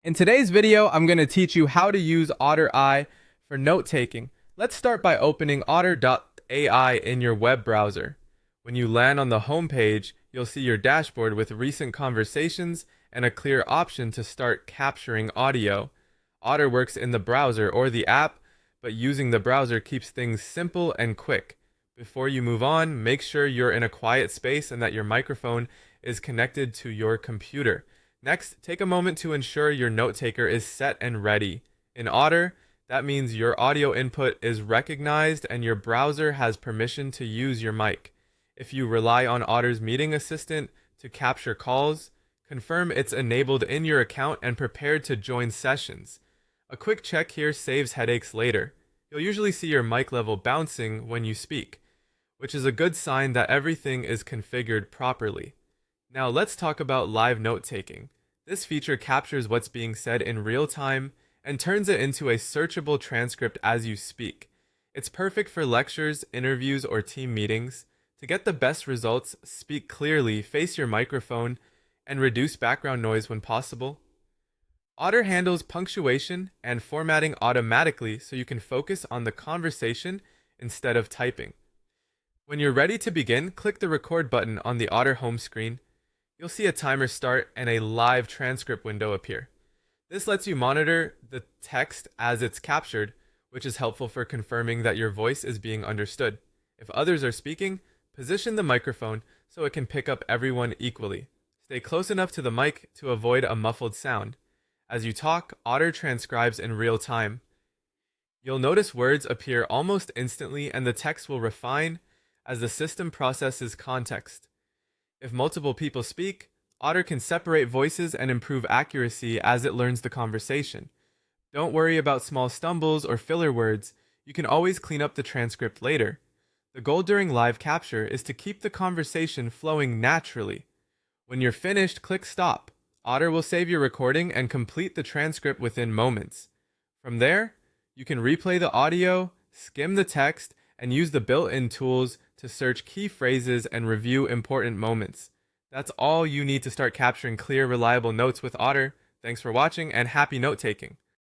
In today's video, I'm going to teach you how to use Otter AI for note-taking. Let's start by opening Otter AI in your web browser. When you land on the home page, you'll see your dashboard with recent conversations and a clear option to start capturing audio. Otter works in the browser or the app, but using the browser keeps things simple and quick. Before you move on, make sure you're in a quiet space and that your microphone is connected to your computer. Next, take a moment to ensure your note taker is set and ready. In Otter, that means your audio input is recognized and your browser has permission to use your mic. If you rely on Otter's meeting assistant to capture calls, confirm it's enabled in your account and prepared to join sessions. A quick check here saves headaches later. You'll usually see your mic level bouncing when you speak, which is a good sign that everything is configured properly. Now let's talk about live note-taking. This feature captures what's being said in real time and turns it into a searchable transcript as you speak. It's perfect for lectures, interviews, or team meetings. To get the best results, speak clearly, face your microphone, and reduce background noise when possible. Otter handles punctuation and formatting automatically so you can focus on the conversation instead of typing. When you're ready to begin, click the record button on the Otter home screen. You'll see a timer start and a live transcript window appear. This lets you monitor the text as it's captured, which is helpful for confirming that your voice is being understood. If others are speaking, position the microphone so it can pick up everyone equally. Stay close enough to the mic to avoid a muffled sound. As you talk, Otter transcribes in real time. You'll notice words appear almost instantly and the text will refine as the system processes context. If multiple people speak, Otter can separate voices and improve accuracy as it learns the conversation. Don't worry about small stumbles or filler words. You can always clean up the transcript later. The goal during live capture is to keep the conversation flowing naturally. When you're finished, click stop. Otter will save your recording and complete the transcript within moments. From there, you can replay the audio, skim the text, and use the built-in tools to search key phrases and review important moments. That's all you need to start capturing clear, reliable notes with Otter. Thanks for watching and happy note-taking.